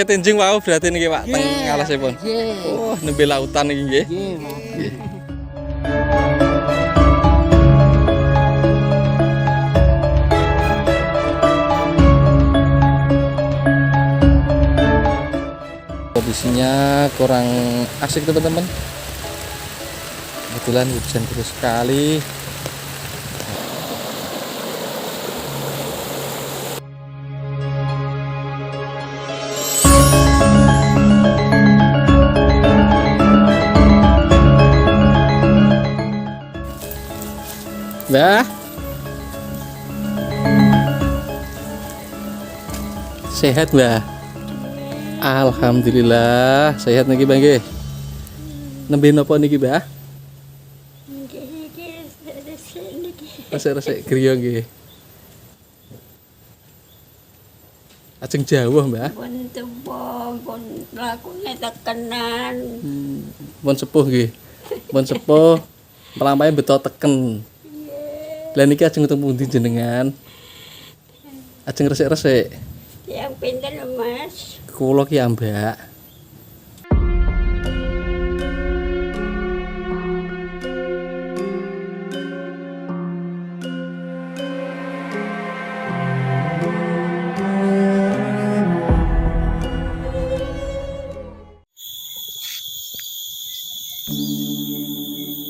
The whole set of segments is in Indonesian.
ketenjing wau berarti niki Pak teng ngalasipun. Nggih. Oh, nembe lautan iki nggih. Nggih, Mas. Nggih. Kondisinya kurang asik teman-teman. Kebetulan hujan terus sekali. Mbah, sehat Mbah? Alhamdulillah sehat niki Mbah nggih. Nembe napa niki Mbah? Resik-resik griya nggih. Ajeng jawah Mbah. Pun tembong, pun lakune tekenan. Pun sepuh nggih. Pun sepuh melampahe beto teken. Lah niki ajeng ketemu pundi jenengan? Ajeng resik-resik. Yang pinter lho, Mas. Kula ki ya, Mbak.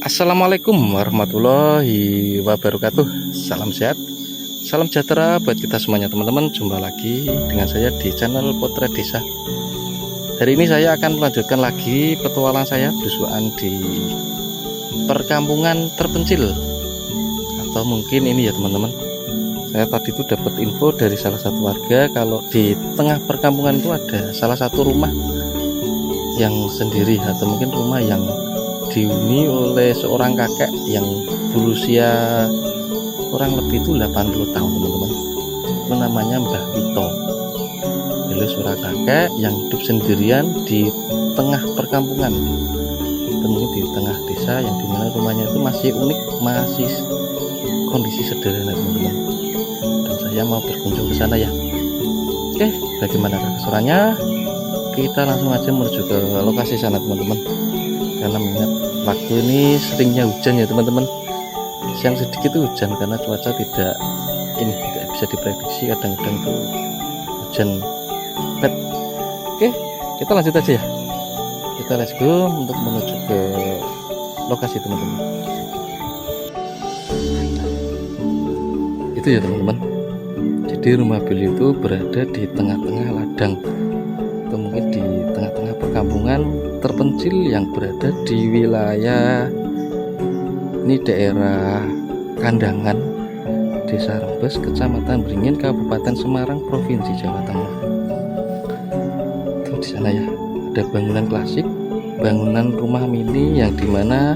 Assalamualaikum warahmatullahi wabarakatuh. Salam sehat, salam sejahtera buat kita semuanya teman-teman. Jumpa lagi dengan saya di channel Potret Desa. Hari ini saya akan melanjutkan lagi petualang saya belusukan di perkampungan terpencil, atau mungkin ini ya teman-teman. Saya tadi itu dapat info dari salah satu warga kalau di tengah perkampungan itu ada salah satu rumah yang sendiri, atau mungkin rumah yang dihuni oleh seorang kakek yang berusia kurang lebih itu 80 tahun teman-teman. Itu namanya Mbah Wito. Beliau seorang kakek yang hidup sendirian di tengah perkampungan, tentu di tengah desa yang dimana rumahnya itu masih unik, masih kondisi sederhana teman-teman. Dan saya mau berkunjung ke sana ya. Oke, bagaimana keseruannya? Kita langsung aja menuju ke lokasi sana teman-teman. Karena mengingat waktu ini seringnya hujan ya teman-teman. Siang sedikit itu hujan karena cuaca tidak bisa diprediksi, kadang-kadang tuh hujan bad. Oke, kita lanjut aja ya. Kita let's go untuk menuju ke lokasi teman-teman. Itu ya teman-teman. Jadi rumah beliau itu berada di tengah-tengah ladang, atau mungkin di tengah-tengah perkampungan terpencil yang berada di wilayah ini daerah Kandangan, Desa Rembes, Kecamatan Beringin, Kabupaten Semarang, Provinsi Jawa Tengah. Tuh di sana ya, ada bangunan klasik, bangunan rumah mini yang dimana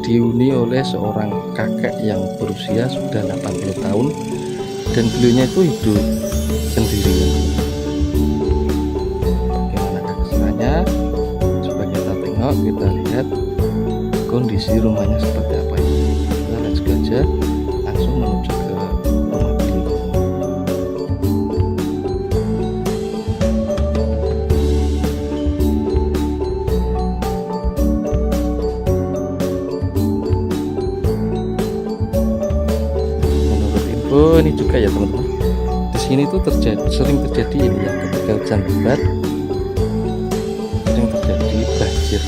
dihuni oleh seorang kakek yang berusia sudah 80 tahun dan beliaunya itu hidup sendirian. Bagaimana kesannya? Coba kita tengok, kita lihat kondisi rumahnya seperti apa ini. Kita let's go aja langsung menuju ke rumah beliau. Menurut info ini juga ya teman-teman, di sini tuh sering terjadi ini ya, ketika hujan lebat sering terjadi banjir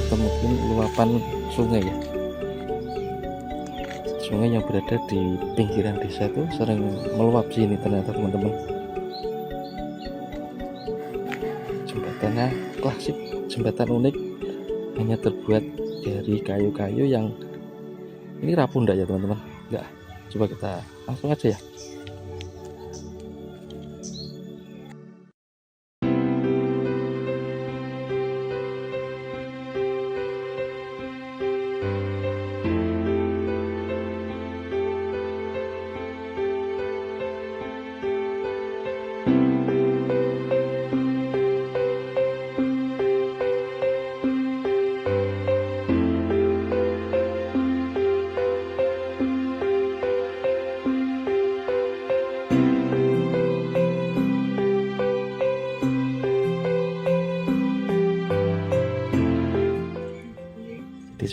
atau mungkin luapan sungai ya. Sungai yang berada di pinggiran desa itu sering meluap sini ternyata teman-teman. Jembatannya klasik, jembatan unik, hanya terbuat dari kayu-kayu yang ini rapuh enggak ya teman-teman? Enggak. Coba kita langsung aja ya.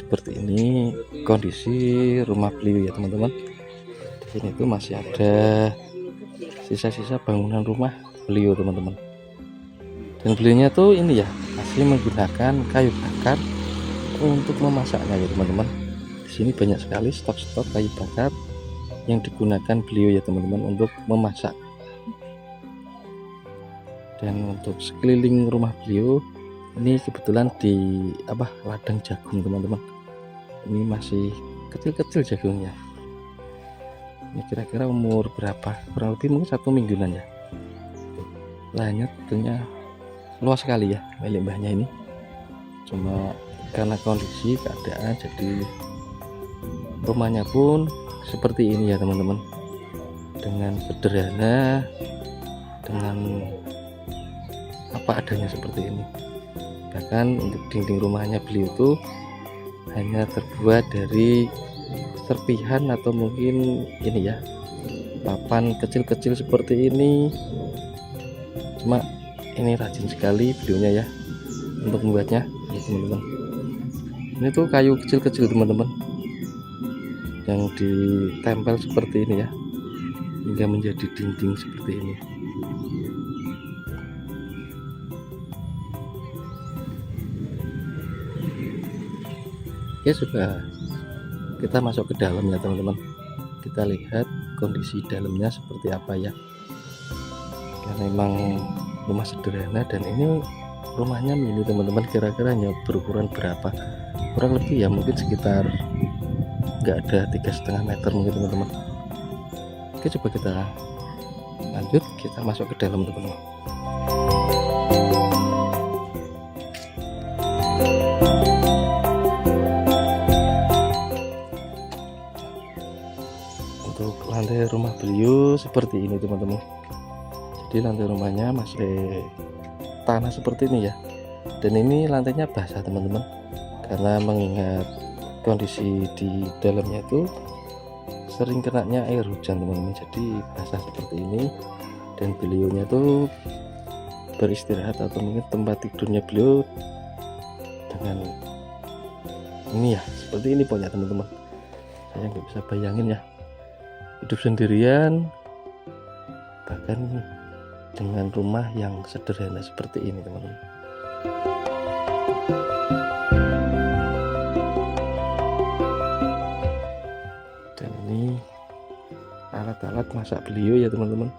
seperti ini kondisi rumah beliau ya teman-teman. Di sini tuh masih ada sisa-sisa bangunan rumah beliau teman-teman. Dan beliaunya tuh ini ya masih menggunakan kayu bakar untuk memasaknya ya teman-teman. Di sini banyak sekali stok-stok kayu bakar yang digunakan beliau ya teman-teman untuk memasak. Dan untuk sekeliling rumah beliau ini kebetulan di ladang jagung teman-teman. Ini masih kecil-kecil jagungnya. Ini kira-kira umur berapa? Kurang lebih mungkin 1 mingguan ya. Lahannya tentunya luas sekali ya milik mbahnya ini. Cuma karena kondisi keadaan jadi rumahnya pun seperti ini ya teman-teman. Dengan sederhana, dengan apa adanya seperti ini. Bahkan untuk dinding rumahnya beliau itu hanya terbuat dari serpihan atau mungkin ini ya papan kecil-kecil seperti ini. Cuma ini rajin sekali beliaunya ya untuk membuatnya ya teman-teman. Ini tuh kayu kecil-kecil teman-teman yang ditempel seperti ini ya hingga menjadi dinding seperti ini. Oke, sudah kita masuk ke dalam ya teman-teman. Kita lihat kondisi dalamnya seperti apa ya. Karena memang rumah sederhana dan ini rumahnya mini teman-teman. Kira-kira hanya berukuran berapa? Kurang lebih ya mungkin sekitar nggak ada 3,5 meter mungkin teman-teman. Oke, coba kita lanjut, kita masuk ke dalam teman-teman. Untuk lantai rumah beliau seperti ini teman-teman. Jadi lantai rumahnya masih tanah seperti ini ya. Dan ini lantainya basah teman-teman. Karena mengingat kondisi di dalamnya itu sering kenanya air hujan teman-teman. Jadi basah seperti ini. Dan beliaunya tuh beristirahat atau mungkin tempat tidurnya beliau dengan ini ya, seperti ini pokoknya teman-teman. Saya nggak bisa bayangin ya hidup sendirian bahkan dengan rumah yang sederhana seperti ini teman-teman. Dan ini alat-alat masak beliau ya teman-teman.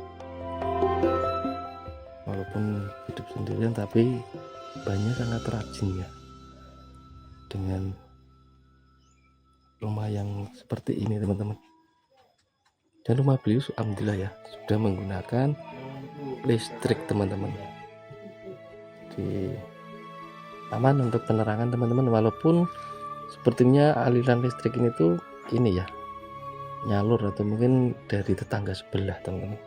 Walaupun hidup sendirian tapi banyak sangat rajin ya dengan rumah yang seperti ini teman-teman. Dan rumah beliau alhamdulillah ya sudah menggunakan listrik teman-teman. Jadi aman untuk penerangan teman-teman, walaupun sepertinya aliran listrik ini tuh ini ya nyalur atau mungkin dari tetangga sebelah teman-teman.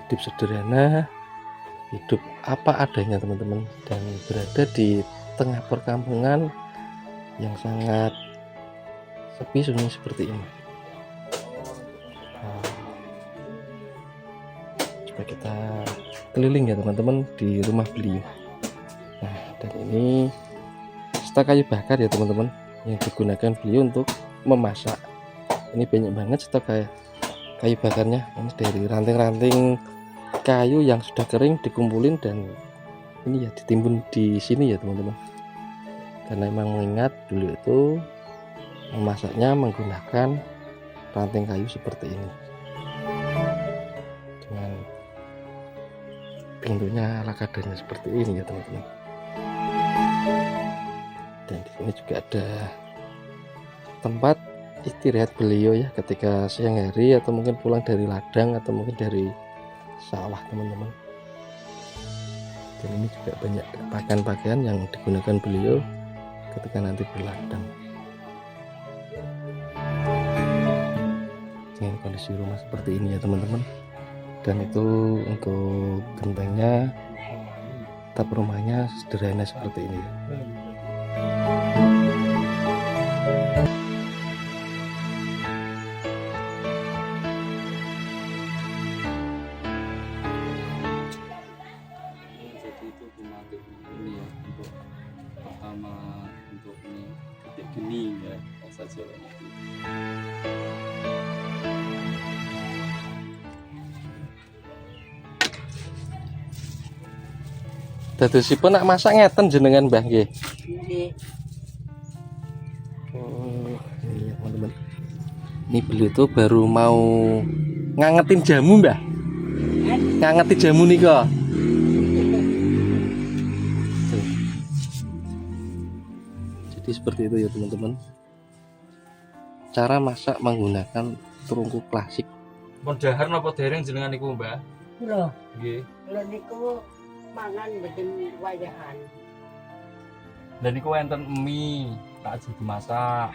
Hidup sederhana, hidup apa adanya teman-teman, dan berada di tengah perkampungan yang sangat sepi sunyi seperti ini. Coba kita keliling ya teman-teman di rumah beliau. Nah, dan ini stok kayu bakar ya teman-teman yang digunakan beliau untuk memasak. Ini banyak banget stok kayu bakarnya. Ini dari ranting-ranting kayu yang sudah kering dikumpulin dan ini ya ditimbun di sini ya teman-teman. Karena memang mengingat dulu itu memasaknya menggunakan ranting kayu seperti ini dengan pintunya ala kadarnya seperti ini ya teman-teman. Dan di sini juga ada tempat istirahat beliau ya ketika siang hari atau mungkin pulang dari ladang atau mungkin dari sawah teman-teman. Dan ini juga banyak pakaian-pakaian yang digunakan beliau ketika nanti berladang. Dengan kondisi rumah seperti ini ya teman-teman. Dan itu untuk gentengnya, atap rumahnya sederhana seperti ini. Geni ya, bahasa Jawa. Dadosipun nak masak ngeten jenengan Mbah nggih. Nggih. Oh, iya teman-teman. Ini beliau tuh baru mau ngangetin jamu Mbah. Ngangetin jamu nih kok. Jadi seperti itu ya teman-teman. Cara masak menggunakan terungku klasik. Pun dahar napa dereng jenengan niku, Mbah? Lho, Nggih. lho niku mangan mboten wayahan. Dan niku enten mie tak jadi dimasak.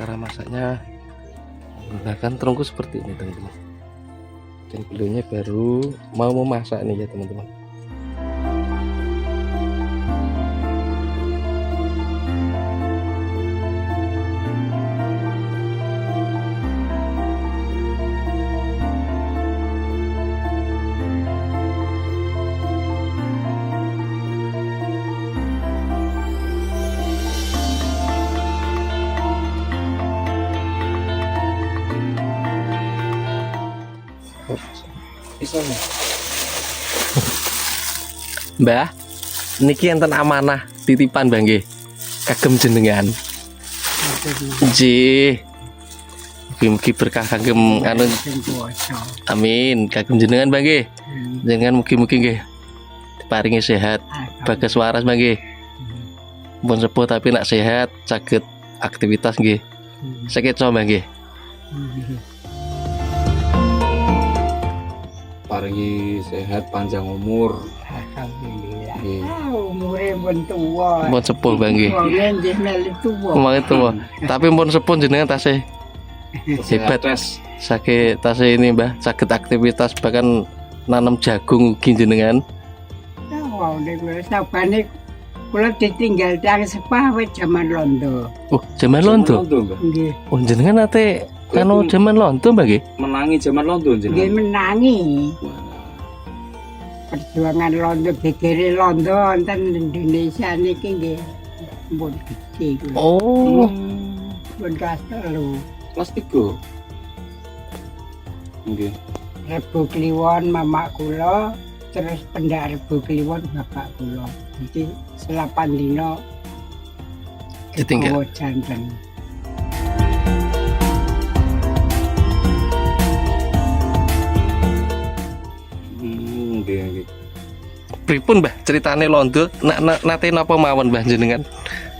Cara masaknya menggunakan terungku seperti ini teman-teman. Dan beliaunya baru mau memasak nih ya teman-teman. Bisa nih. Mbah, niki enten amanah titipan Mbah nggih. Kagem jenengan. Nggih. Mugi-mugi berkah kagem anu. Amin. Kagem jenengan Mbah nggih. Jenengan mugi-mugi nggih diparingi sehat, bagas waras Mbah nggih. Pun sepuh tapi nak sehat, saged aktivitas nggih. Sakit Mbah nggih. Paringi sehat, panjang umur. Alhamdulillah. Nggih. Umure pun tuwa. Pun sepuh Mbah nggih. Wonge nggih melu tuwa. Kemang itu Mbah. Tapi pun sepuh jenengan tasih hebat. Tes. Sakit tasih ini Mbah, saged aktivitas bahkan nanam jagung ugi jenengan. Wah, niku sabane kula ditinggal tang sepah wis jaman londo. Oh, zaman londo. Mbah. Nggih. Oh, jenengan nate anu zaman londo Mbah nggih. Menangi zaman londo Nggih jenengan. menangi. Perjuangan londo gegere londo wonten Indonesia niki nggih pun gede kula. Oh, Pun kelas 3. Kelas 3. Nggih. Rebo Kliwon mamak kula, terus pendak Rebo Kliwon bapak kula. Jadi selapan dino ditinggal. digawa janten. Nggih, nggih. Pripun Mbah ceritane londo nate napa mawon Mbah jenengan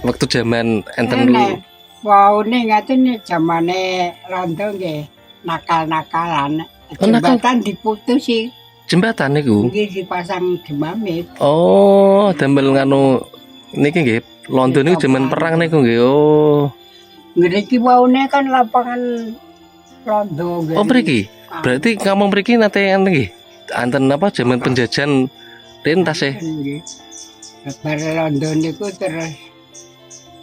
waktu zaman enten dulu. Wow, ini ngaten zamane londo nggih nakal-nakalan. Oh, nakal. Jembatan diputusi, Jembatan niku. nggih dipasang demamit. Oh, damel nganu niki nggih. Londo niku zaman perang niku nggih. Oh. Ngriki waune kan lapangan londo nggih. Oh, mriki. Berarti kamu mriki nate enten nggih. Anten apa zaman penjajahan rin tasih. Nggih. Bar londo niku terus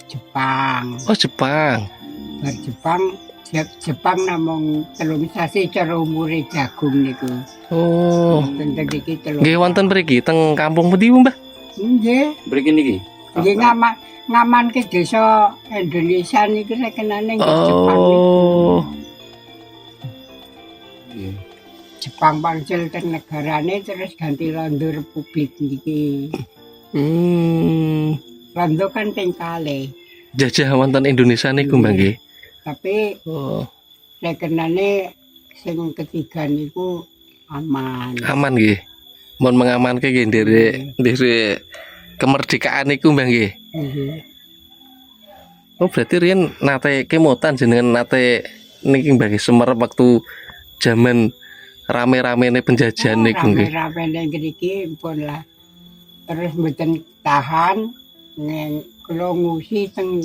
Jepang. Oh, Jepang. Bar Jepang namung 3 sasi cara umure jagung niku. Oh. Tentang iki 3. Nggih wonten mriki teng kampung pundi Mbah? Nggih. Mriki niki. Nggih ngaman ke desa Indonesia niki rekenane nggih Jepang niku. Oh. Nggih. Jepang pancel teng negarane terus ganti londo republik niki. Londo kan ping kalih. Jajah wonten Indonesia niku Mbah nggih. Tapi Oh, rekenane sing ketiga niku aman. aman nggih. Mun mengamanke nggih ndherek kemerdekaan niku Mbah nggih. Nggih. Oh, berarti riyen nate kemotan jenengan nate niki Mbah nggih Semerep waktu zaman rame-ramene penjajahan niku nggih. Rame-rame ning ngriki pun lah. Terus mboten tahan kula ngusi teng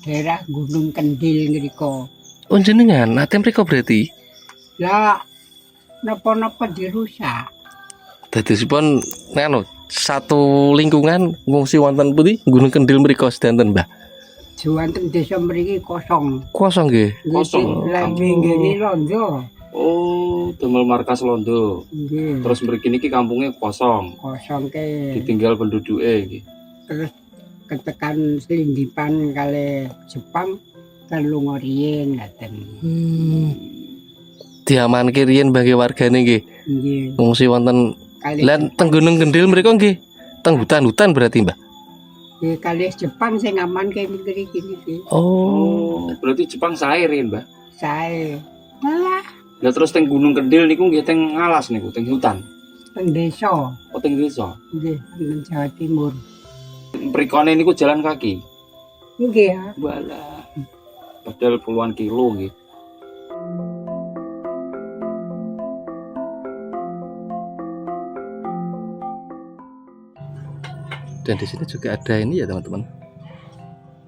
daerah Gunung Kendil ngriko. Oh, jenengan nate mriko berarti. Lah napa-napa dirusak. Dadosipun nganu satu lingkungan ngungsi wonten pundi Gunung Kendil mriko sedanten Mbah. Wonten desa mriki kosong. Kosong nggih. Kosong. Lagi nggih londo. Oh, damel markas londo. Nggih. Terus mriki niki kampungnya kosong, Kosong ke. ditinggal penduduke iki. Terus ketekan selindipan kali Jepang telung riyen ngaten. Diamanke riyen bagi wargane nggih. Nggih. Ngungsi wonten Kali lan teng Gunung Kendil mriku nggih. Teng hutan-hutan berarti, Mbah. nggih, kali Jepang sing aman ke mriki niki. Oh. Berarti Jepang sae riyen, Mbak. Sae. Malah Lah terus teng Gunung Kendil niku nggih teng alas niku, teng hutan. teng desa. Oh, teng desa. Nggih, teng Jawa Timur. Mrikone niku jalan kaki. Nggih ya. Walah. Padahal puluhan kilo nggih. Dan di sini juga ada ini ya teman-teman,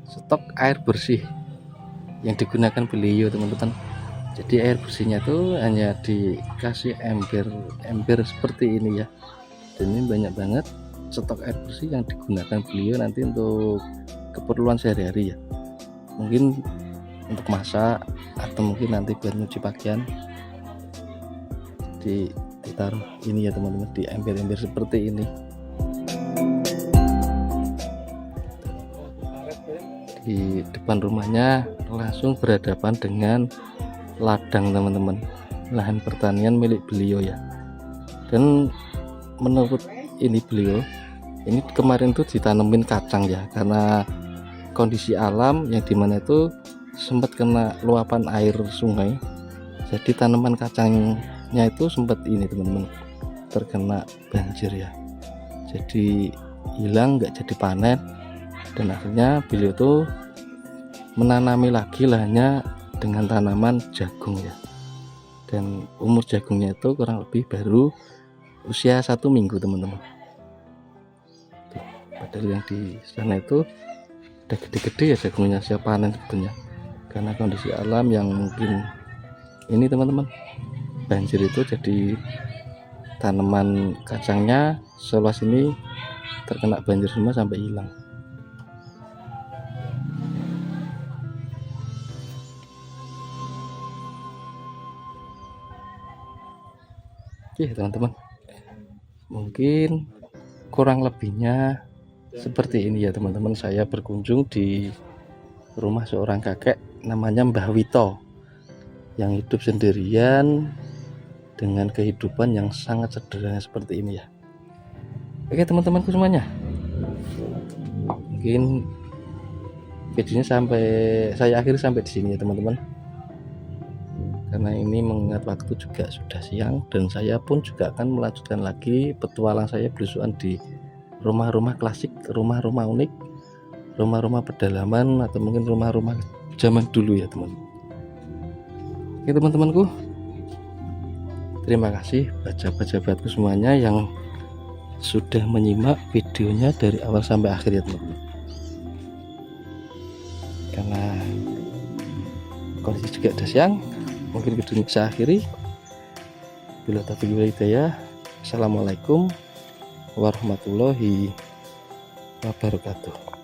stok air bersih yang digunakan beliau teman-teman. Jadi air bersihnya tuh hanya dikasih ember seperti ini ya. Dan ini banyak banget stok air bersih yang digunakan beliau nanti untuk keperluan sehari-hari ya. Mungkin untuk masak atau mungkin nanti buat nyuci pakaian. Ditaruh ini ya teman-teman, di ember-ember seperti ini. Di depan rumahnya langsung berhadapan dengan ladang teman-teman, lahan pertanian milik beliau ya. Dan menurut ini beliau ini kemarin tuh ditanemin kacang ya, karena kondisi alam yang dimana itu sempat kena luapan air sungai, jadi tanaman kacangnya itu sempat ini teman-teman terkena banjir ya, jadi hilang, nggak jadi panen. Dan akhirnya beliau tuh menanami lagi lahannya dengan tanaman jagung ya. Dan umur jagungnya itu kurang lebih baru usia 1 minggu teman-teman. Padahal yang di sana itu udah gede-gede ya jagungnya, siap panen sebetulnya. Karena kondisi alam yang mungkin ini teman-teman, banjir itu jadi tanaman kacangnya seluas ini terkena banjir semua sampai hilang. Oke teman-teman, mungkin kurang lebihnya seperti ini ya teman-teman. Saya berkunjung di rumah seorang kakek namanya Mbah Wito yang hidup sendirian dengan kehidupan yang sangat sederhana seperti ini ya. Oke teman-temanku semuanya, mungkin videonya saya akhiri sampai di sini ya teman-teman, karena ini mengingat waktu juga sudah siang dan saya pun juga akan melanjutkan lagi petualang saya belusuan di rumah-rumah klasik, rumah-rumah unik, rumah-rumah pedalaman, atau mungkin rumah-rumah zaman dulu ya teman. Oke teman-temanku, terima kasih baca-baca semuanya yang sudah menyimak videonya dari awal sampai akhir ya teman-teman. Karena kondisi juga udah siang, mungkin videonya saya akhiri. Bila taufiq wal hidayah. Assalamualaikum warahmatullahi wabarakatuh.